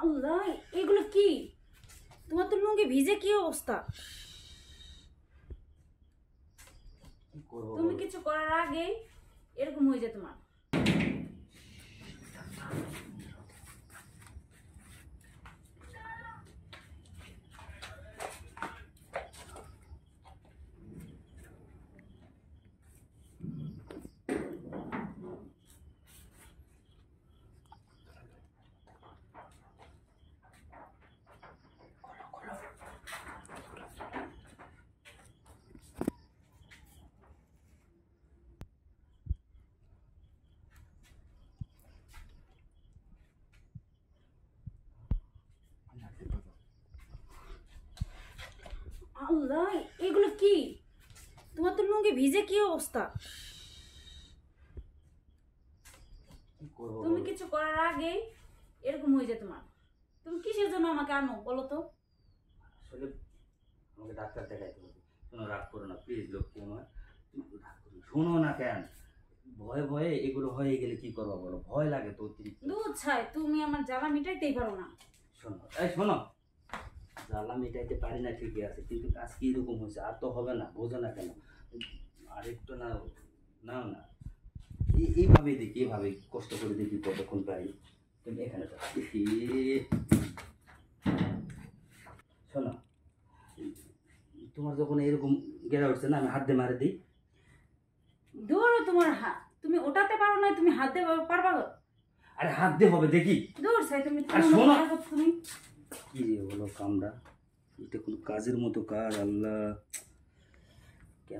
আল্লাহ, এগুলো কি? তোমার তো লুঙ্গি ভিজে, কি অবস্থা? তুমি কিছু করার আগে এরকম হয়ে যায় তোমার। আল্লাহ, এগুলো কি? তোমার তো লুঙ্গি ভিজে, কি অবস্থা? তুমি কিছু করার আগে এরকম হয়ে যায় তোমার। তুমি কিসের জন্য আমাকে আনো বলো তো? আসলে আমাকে ডাক্তার দেখাইতে হবে। শোনো, রাগ করো না প্লিজ, লক্ষ্মী আমার। শোনো না কেন, ভয়ে ভয়ে এগুলো হয়ে গেলে কি করবো বলো? ভয় লাগে তো অতিরিক্ত। দুধ ছাই, তুমি আমার জ্বালা মিটাইতেই পারো না। শোনো, এই শোনো, জ্বালা মেটাইতে পারি না ঠিকই আছে, কিন্তু আজকে এরকম হয়েছে, আর তো হবে না, বোঝো না কেন? আরেকটু না, নাও না, এইভাবে দেখি, এইভাবে কষ্ট করে দেখি কতক্ষণ পারি। তুমি এখানে শোনো, তোমার যখন এরকম গেরা উঠছে না, আমি হাত দিয়ে মারে দিই। দৌড়ো, তোমার হাত তুমি ওঠাতে পারো না, তুমি হাত দিয়ে পারবা? আরে হাত দিয়ে হবে দেখি। দৌড় ছাই, তুমি শোনো, তুমি কি রে হলো কামড়া, এটা কোনো কাজের মতো কাজ? আল্লাহ।